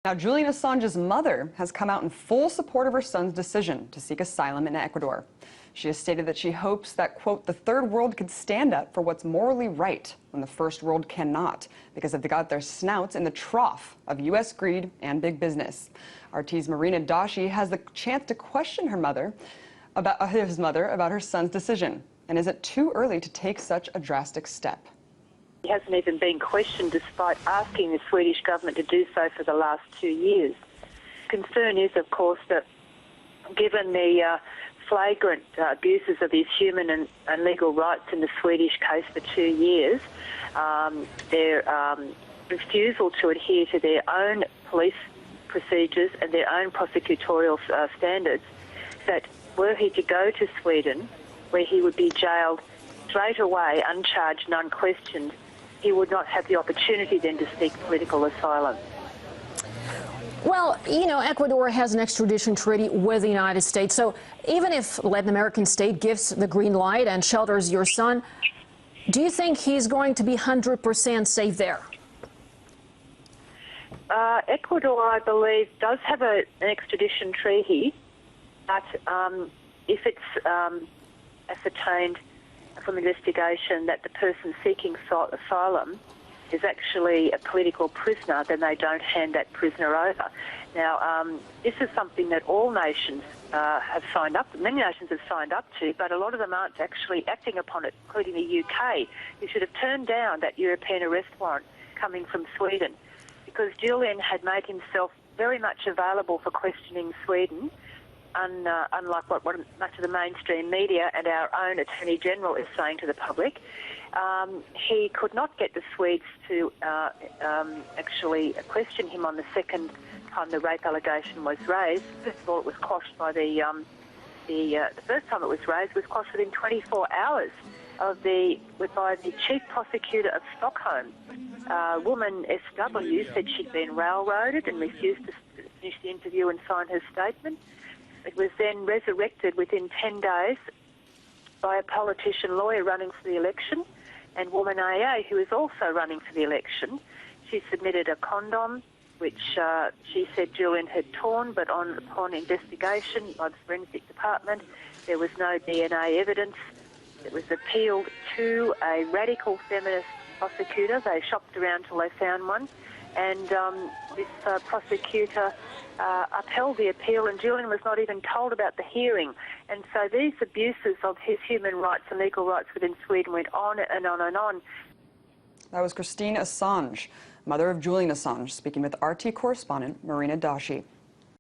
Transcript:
Now, Julian Assange's mother has come out in full support of her son's decision to seek asylum in Ecuador. She has stated that she hopes that, quote, the third world could stand up for what's morally right when the first world cannot, because they've got their snouts in the trough of U.S. greed and big business. RT's Marina Dashi has the chance to question his mother about her son's decision. And is it too early to take such a drastic step? He hasn't even been questioned despite asking the Swedish government to do so for the last 2 years. Concern is, of course, that given the flagrant abuses of his human and legal rights in the Swedish case for 2 years, their refusal to adhere to their own police procedures and their own prosecutorial standards, that were he to go to Sweden, where he would be jailed straight away, uncharged and unquestioned, he would not have the opportunity then to seek political asylum. Well, you know, Ecuador has an extradition treaty with the United States. So even if Latin American state gives the green light and shelters your son, do you think he's going to be 100% safe there? Ecuador, I believe, does have an extradition treaty, but if it's ascertained from investigation that the person seeking asylum is actually a political prisoner, then they don't hand that prisoner over. Now, this is something that all nations have signed up, many nations have signed up to, but a lot of them aren't actually acting upon it, including the UK, who should have turned down that European arrest warrant coming from Sweden, because Julian had made himself very much available for questioning Sweden, unlike what much of the mainstream media and our own Attorney General is saying to the public. He could not get the Swedes to actually question him on the second time the rape allegation was raised. First of all, it was quashed by the first time it was raised was quashed within 24 hours by the chief prosecutor of Stockholm. Woman SW said she'd been railroaded and refused to finish the interview and sign her statement. It was then resurrected within 10 days by a politician lawyer running for the election, and woman AA, who is also running for the election. She submitted a condom, which she said Julian had torn, but upon investigation by the forensic department, there was no DNA evidence. It was appealed to a radical feminist prosecutor. They shopped around till they found one, and this prosecutor upheld the appeal, and Julian was not even told about the hearing. And so these abuses of his human rights and legal rights within Sweden went on and on and on. That was Julian Assange, mother of Julian Assange, speaking with RT correspondent Marina Dashi.